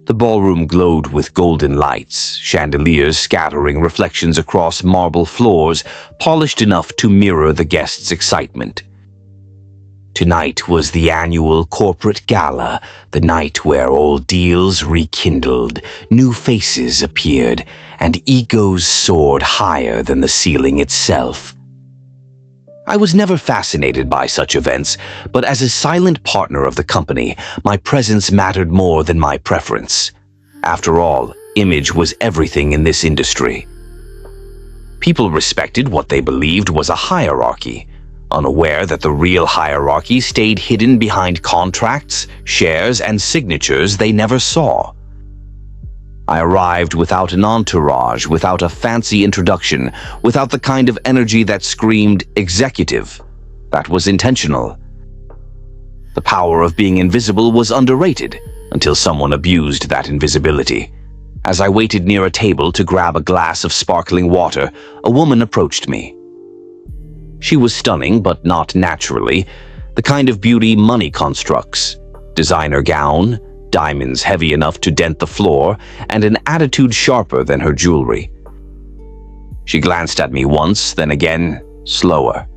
The ballroom glowed with golden lights, chandeliers scattering reflections across marble floors, polished enough to mirror the guests' excitement. Tonight was the annual corporate gala, the night where old deals rekindled, new faces appeared, and egos soared higher than the ceiling itself. I was never fascinated by such events, but as a silent partner of the company, my presence mattered more than my preference. After all, image was everything in this industry. People respected what they believed was a hierarchy, unaware that the real hierarchy stayed hidden behind contracts, shares, and signatures they never saw. I arrived without an entourage, without a fancy introduction, without the kind of energy that screamed executive. That was intentional. The power of being invisible was underrated until someone abused that invisibility. As I waited near a table to grab a glass of sparkling water, a woman approached me. She was stunning, but not naturally, the kind of beauty money constructs. Designer gown, diamonds heavy enough to dent the floor, and an attitude sharper than her jewelry. She glanced at me once, then again, slower.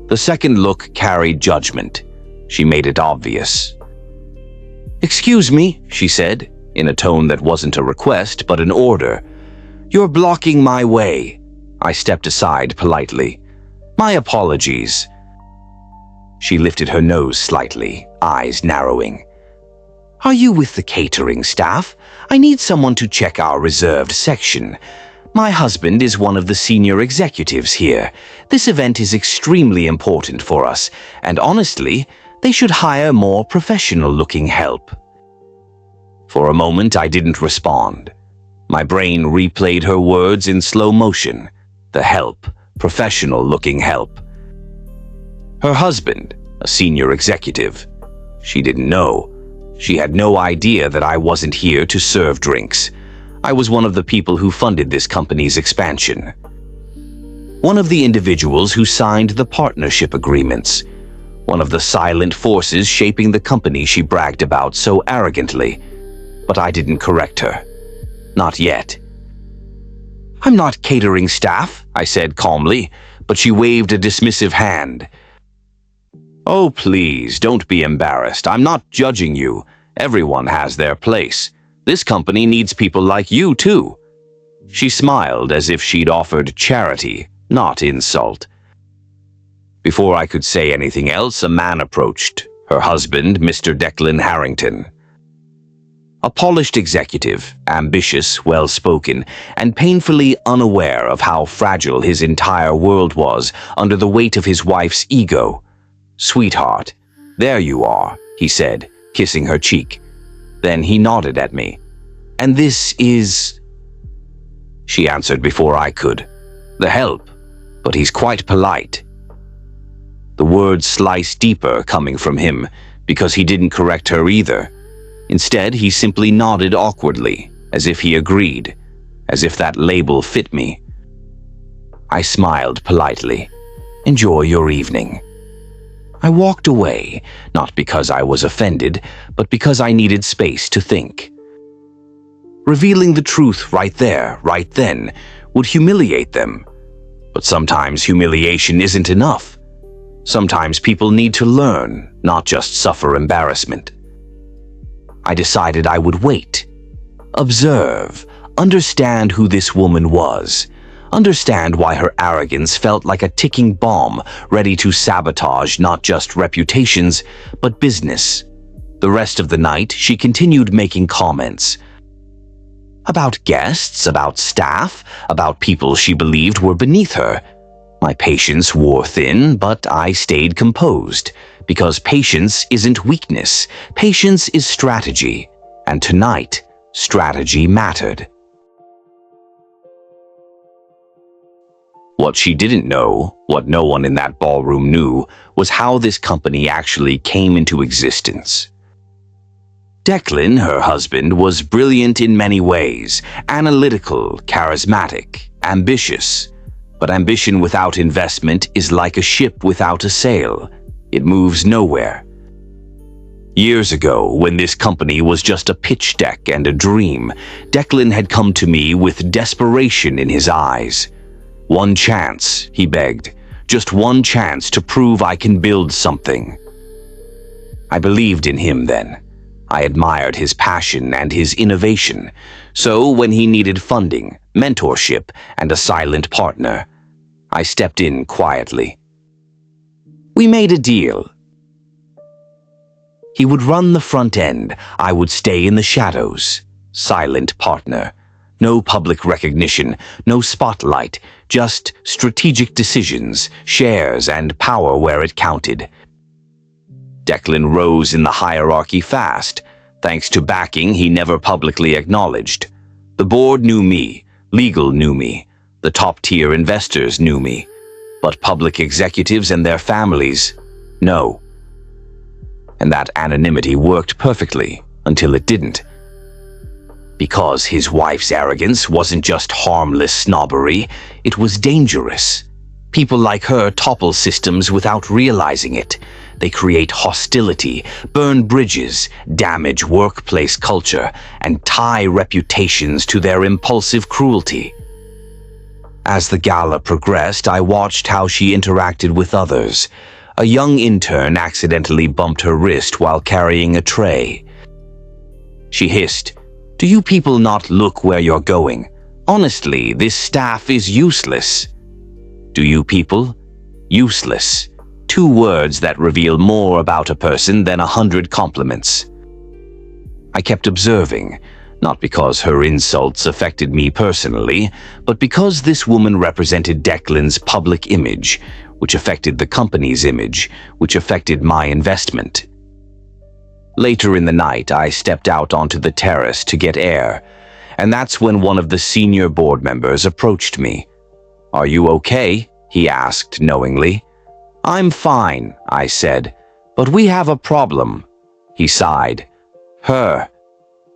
The second look carried judgment. She made it obvious. "Excuse me," she said, in a tone that wasn't a request, but an order. "You're blocking my way." I stepped aside politely. "My apologies." She lifted her nose slightly, eyes narrowing. "Are you with the catering staff? I need someone to check our reserved section. My husband is one of the senior executives here. This event is extremely important for us, and honestly, they should hire more professional-looking help." For a moment, I didn't respond. My brain replayed her words in slow motion. The help, professional-looking help. Her husband, a senior executive. She didn't know. She had no idea that I wasn't here to serve drinks. I was one of the people who funded this company's expansion. One of the individuals who signed the partnership agreements. One of the silent forces shaping the company she bragged about so arrogantly. But I didn't correct her. Not yet. "I'm not catering staff," I said calmly, but she waved a dismissive hand. "Oh, please, don't be embarrassed. I'm not judging you. Everyone has their place. This company needs people like you, too." She smiled as if she'd offered charity, not insult. Before I could say anything else, a man approached, her husband, Mr. Declan Harrington. A polished executive, ambitious, well-spoken, and painfully unaware of how fragile his entire world was under the weight of his wife's ego. "Sweetheart, there you are," he said, kissing her cheek. Then he nodded at me. "And this is—" She answered before I could. "The help, but he's quite polite." The words sliced deeper coming from him, because he didn't correct her either. Instead, he simply nodded awkwardly, as if he agreed, as if that label fit me. I smiled politely. "Enjoy your evening." I walked away, not because I was offended, but because I needed space to think. Revealing the truth right there, right then, would humiliate them. But sometimes humiliation isn't enough. Sometimes people need to learn, not just suffer embarrassment. I decided I would wait. Observe, understand who this woman was. Understand why her arrogance felt like a ticking bomb, ready to sabotage not just reputations, but business. The rest of the night, she continued making comments. About guests, about staff, about people she believed were beneath her. My patience wore thin, but I stayed composed. Because patience isn't weakness. Patience is strategy. And tonight, strategy mattered. What she didn't know, what no one in that ballroom knew, was how this company actually came into existence. Declan, her husband, was brilliant in many ways, analytical, charismatic, ambitious. But ambition without investment is like a ship without a sail. It moves nowhere. Years ago, when this company was just a pitch deck and a dream, Declan had come to me with desperation in his eyes. "One chance," he begged. "Just one chance to prove I can build something." I believed in him then. I admired his passion and his innovation. So when he needed funding, mentorship, and a silent partner, I stepped in quietly. We made a deal. He would run the front end, I would stay in the shadows. Silent partner. No public recognition, no spotlight, just strategic decisions, shares, and power where it counted. Declan rose in the hierarchy fast, thanks to backing he never publicly acknowledged. The board knew me, legal knew me, the top-tier investors knew me, but public executives and their families, no. And that anonymity worked perfectly, until it didn't. Because his wife's arrogance wasn't just harmless snobbery, it was dangerous. People like her topple systems without realizing it. They create hostility, burn bridges, damage workplace culture, and tie reputations to their impulsive cruelty. As the gala progressed, I watched how she interacted with others. A young intern accidentally bumped her wrist while carrying a tray. She hissed, "Do you people not look where you're going? Honestly, this staff is useless." Do you people? Useless. Two words that reveal more about a person than 100 compliments. I kept observing, not because her insults affected me personally, but because this woman represented Declan's public image, which affected the company's image, which affected my investment. Later in the night, I stepped out onto the terrace to get air, and that's when one of the senior board members approached me. "Are you okay?" he asked knowingly. "I'm fine," I said, "but we have a problem." He sighed. "Her.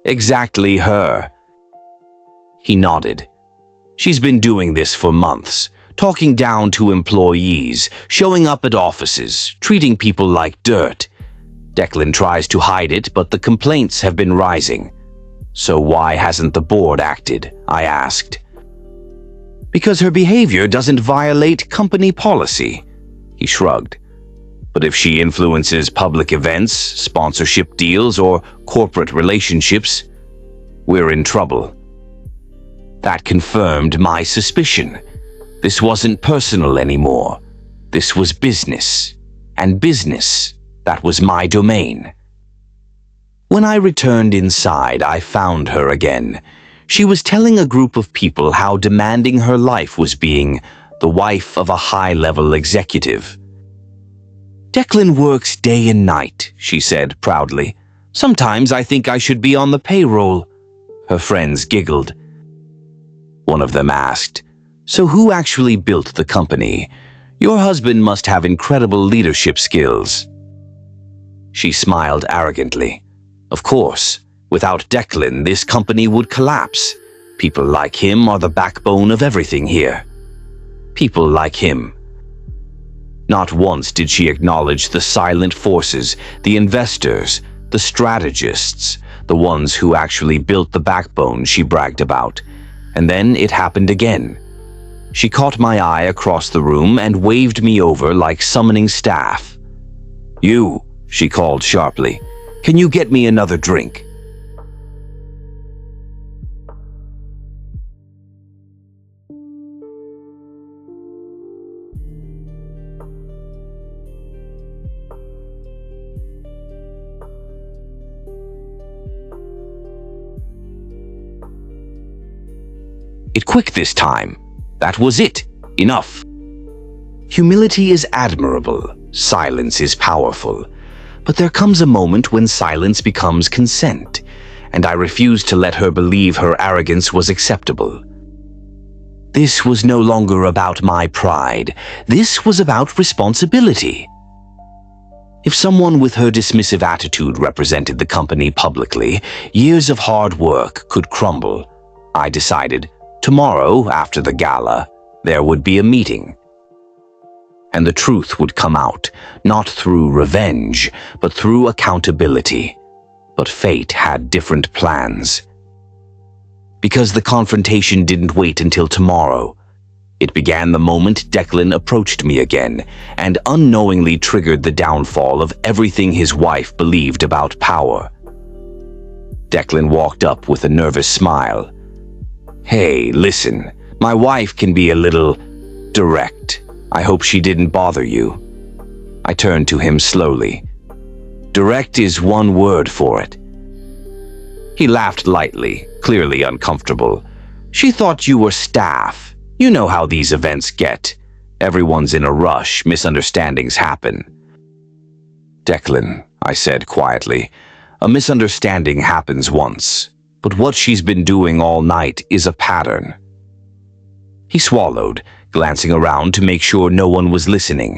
Exactly her." He nodded. "She's been doing this for months, talking down to employees, showing up at offices, treating people like dirt. Declan tries to hide it, but the complaints have been rising. So why hasn't the board acted?" I asked. "Because her behavior doesn't violate company policy," he shrugged. "But if she influences public events, sponsorship deals, or corporate relationships, we're in trouble." That confirmed my suspicion. This wasn't personal anymore. This was business. And business, that was my domain. When I returned inside, I found her again. She was telling a group of people how demanding her life was being the wife of a high-level executive. "Declan works day and night," she said proudly. "Sometimes I think I should be on the payroll." Her friends giggled. One of them asked, "So who actually built the company? Your husband must have incredible leadership skills." She smiled arrogantly. "Of course. Without Declan, this company would collapse. People like him are the backbone of everything here." People like him. Not once did she acknowledge the silent forces, the investors, the strategists, the ones who actually built the backbone she bragged about. And then it happened again. She caught my eye across the room and waved me over like summoning staff. "You," she called sharply, "can you get me another drink?" It quick this time. That was it. Enough. Humility is admirable. Silence is powerful. But there comes a moment when silence becomes consent, and I refused to let her believe her arrogance was acceptable. This was no longer about my pride. This was about responsibility. If someone with her dismissive attitude represented the company publicly, years of hard work could crumble. I decided tomorrow, after the gala, there would be a meeting. and the truth would come out, not through revenge, but through accountability. But fate had different plans. Because the confrontation didn't wait until tomorrow. It began the moment Declan approached me again, and unknowingly triggered the downfall of everything his wife believed about power. Declan walked up with a nervous smile. "Hey, listen, my wife can be a little direct. I hope she didn't bother you." I turned to him slowly. "Direct is one word for it." He laughed lightly, clearly uncomfortable. "She thought you were staff. You know how these events get. Everyone's in a rush, misunderstandings happen." "Declan," I said quietly, "a misunderstanding happens once, but what she's been doing all night is a pattern." He swallowed, glancing around to make sure no one was listening.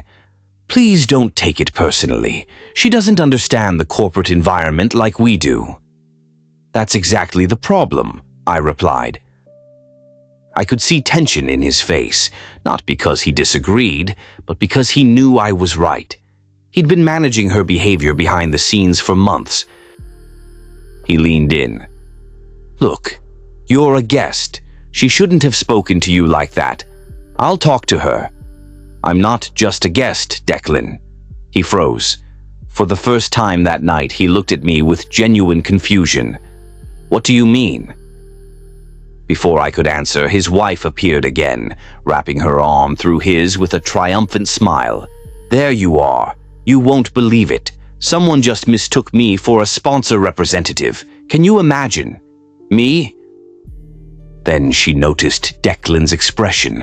"Please don't take it personally. She doesn't understand the corporate environment like we do." "That's exactly the problem," I replied. I could see tension in his face, not because he disagreed, but because he knew I was right. He'd been managing her behavior behind the scenes for months. He leaned in. "Look, you're a guest. She shouldn't have spoken to you like that. I'll talk to her." "I'm not just a guest, Declan." He froze. For the first time that night, he looked at me with genuine confusion. "What do you mean?" Before I could answer, his wife appeared again, wrapping her arm through his with a triumphant smile. "There you are. You won't believe it. Someone just mistook me for a sponsor representative. Can you imagine? Me?" Then she noticed Declan's expression,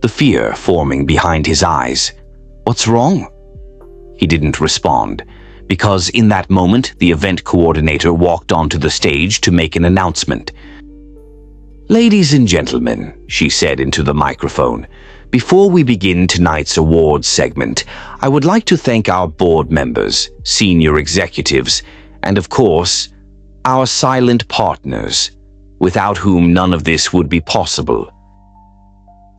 the fear forming behind his eyes. "What's wrong?" He didn't respond, because in that moment the event coordinator walked onto the stage to make an announcement. "Ladies and gentlemen," she said into the microphone, "before we begin tonight's awards segment, I would like to thank our board members, senior executives, and of course, our silent partners, without whom none of this would be possible."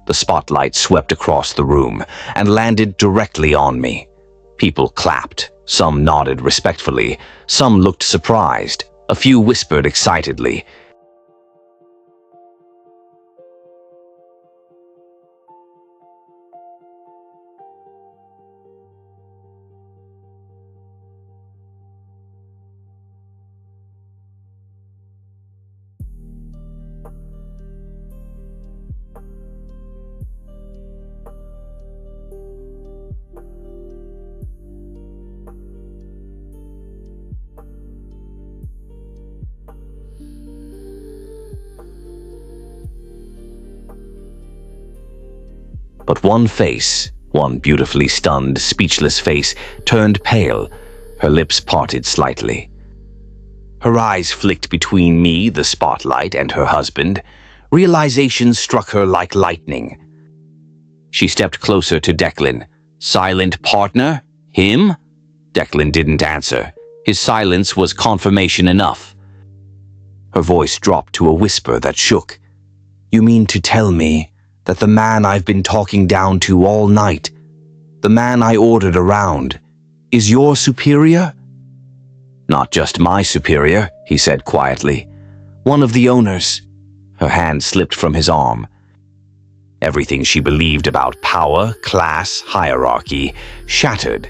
The spotlight swept across the room and landed directly on me. People clapped, some nodded respectfully, some looked surprised, a few whispered excitedly. But one face, one beautifully stunned, speechless face, turned pale, her lips parted slightly. Her eyes flicked between me, the spotlight, and her husband. Realization struck her like lightning. She stepped closer to Declan. "Silent partner? Him?" Declan didn't answer. His silence was confirmation enough. Her voice dropped to a whisper that shook. "You mean to tell me that the man I've been talking down to all night, the man I ordered around, is your superior?" "Not just my superior," he said quietly. "One of the owners." Her hand slipped from his arm. Everything she believed about power, class, hierarchy, shattered.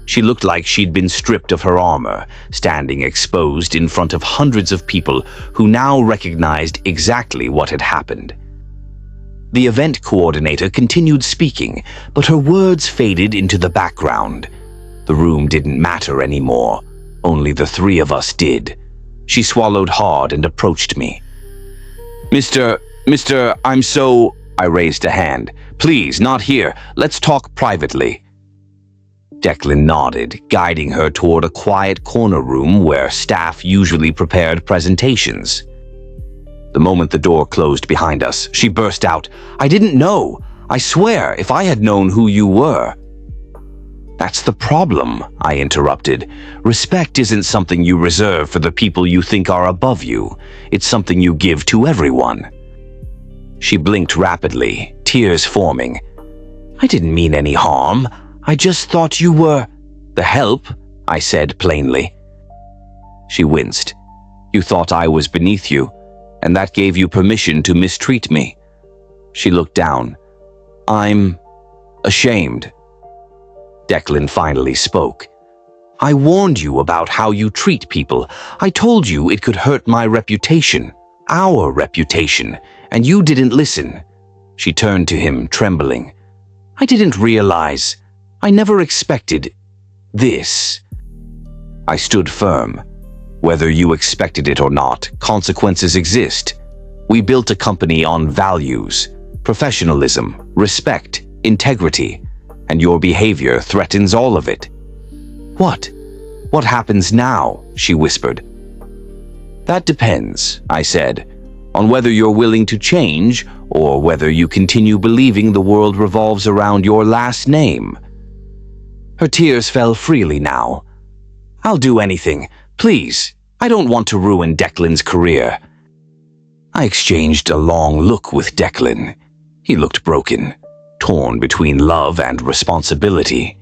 She looked like she'd been stripped of her armor, standing exposed in front of hundreds of people who now recognized exactly what had happened. The event coordinator continued speaking, but her words faded into the background. The room didn't matter anymore. Only the three of us did. She swallowed hard and approached me. Mr. I'm so..." I raised a hand. "Please, not here. Let's talk privately." Declan nodded, guiding her toward a quiet corner room where staff usually prepared presentations. The moment the door closed behind us, she burst out, "I didn't know. I swear, if I had known who you were." "That's the problem," I interrupted. "Respect isn't something you reserve for the people you think are above you. It's something you give to everyone." She blinked rapidly, tears forming. "I didn't mean any harm. I just thought you were the help, I said plainly. She winced. You thought I was beneath you, and that gave you permission to mistreat me. She looked down. I'm ashamed. Declan finally spoke. I warned you about how you treat people. I told you it could hurt my reputation, our reputation, and you didn't listen. She turned to him, trembling. I didn't realize. I never expected this. I stood firm. Whether you expected it or not, consequences exist. We built a company on values, professionalism, respect, integrity, and your behavior threatens all of it. What? What happens now? She whispered. That depends, I said, on whether you're willing to change or whether you continue believing the world revolves around your last name. Her tears fell freely now. I'll do anything. Please, I don't want to ruin Declan's career. I exchanged a long look with Declan. He looked broken, torn between love and responsibility.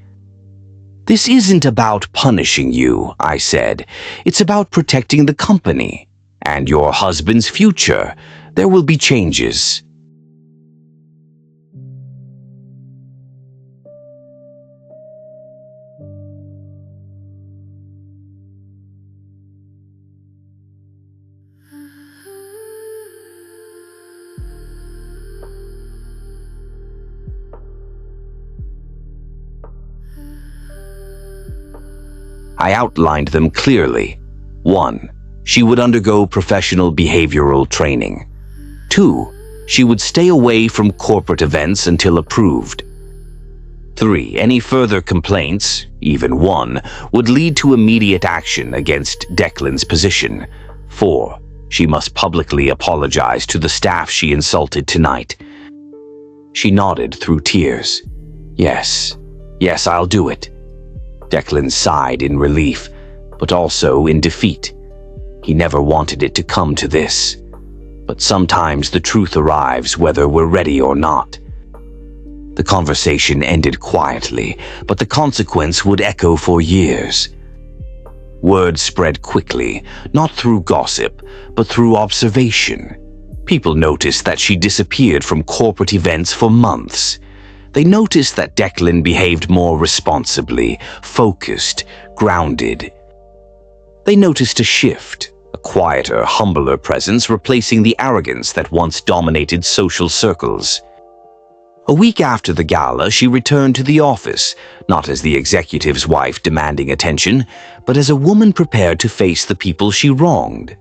This isn't about punishing you, I said. It's about protecting the company and your husband's future. There will be changes. I outlined them clearly. 1. She would undergo professional behavioral training. 2. She would stay away from corporate events until approved. 3. Any further complaints, even one, would lead to immediate action against Declan's position. 4. She must publicly apologize to the staff she insulted tonight. She nodded through tears. Yes, I'll do it. Declan sighed in relief, but also in defeat. He never wanted it to come to this. But sometimes the truth arrives whether we're ready or not. The conversation ended quietly, but the consequence would echo for years. Word spread quickly, not through gossip, but through observation. People noticed that she disappeared from corporate events for months. They noticed that Declan behaved more responsibly, focused, grounded. They noticed a shift, a quieter, humbler presence replacing the arrogance that once dominated social circles. A week after the gala, she returned to the office, not as the executive's wife demanding attention, but as a woman prepared to face the people she wronged.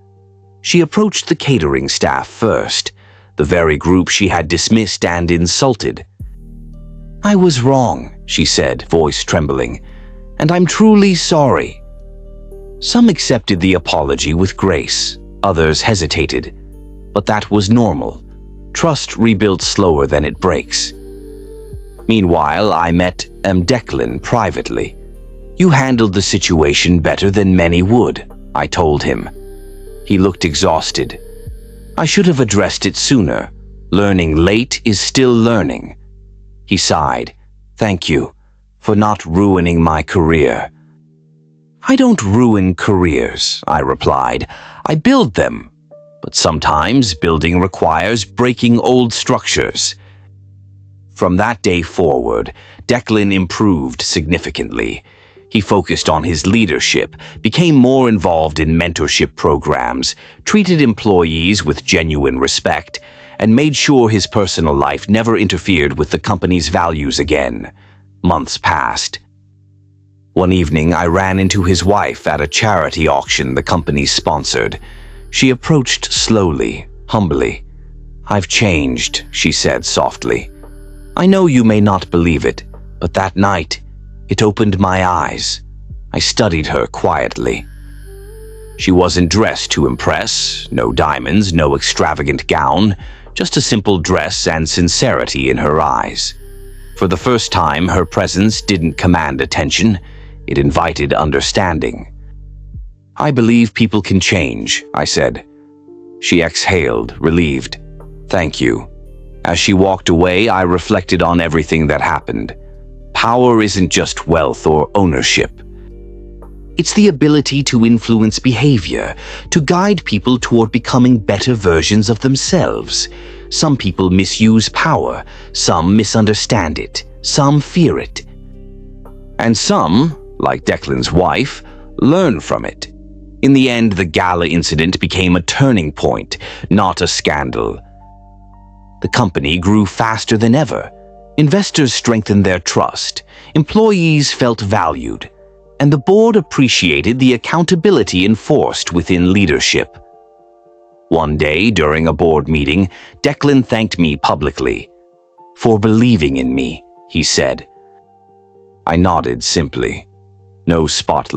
She approached the catering staff first, the very group she had dismissed and insulted. I was wrong, she said, voice trembling, and I'm truly sorry. Some accepted the apology with grace, others hesitated, but that was normal. Trust rebuilds slower than it breaks. Meanwhile, I met Declan privately. You handled the situation better than many would, I told him. He looked exhausted. I should have addressed it sooner. Learning late is still learning. He sighed. Thank you for not ruining my career. I don't ruin careers, I replied. I build them. But sometimes building requires breaking old structures. From that day forward, Declan improved significantly. He focused on his leadership, became more involved in mentorship programs, treated employees with genuine respect, and made sure his personal life never interfered with the company's values again. Months passed. One evening, I ran into his wife at a charity auction the company sponsored. She approached slowly, humbly. I've changed, she said softly. I know you may not believe it, but that night, it opened my eyes. I studied her quietly. She wasn't dressed to impress, no diamonds, no extravagant gown, just a simple dress and sincerity in her eyes. For the first time, her presence didn't command attention, it invited understanding. I believe people can change, I said. She exhaled, relieved. Thank you. As she walked away, I reflected on everything that happened. Power isn't just wealth or ownership. It's the ability to influence behavior, to guide people toward becoming better versions of themselves. Some people misuse power, some misunderstand it, some fear it. And some, like Declan's wife, learn from it. In the end, the gala incident became a turning point, not a scandal. The company grew faster than ever. Investors strengthened their trust, employees felt valued, and the board appreciated the accountability enforced within leadership. One day, during a board meeting, Declan thanked me publicly. "For believing in me," he said. I nodded simply. No spotlight.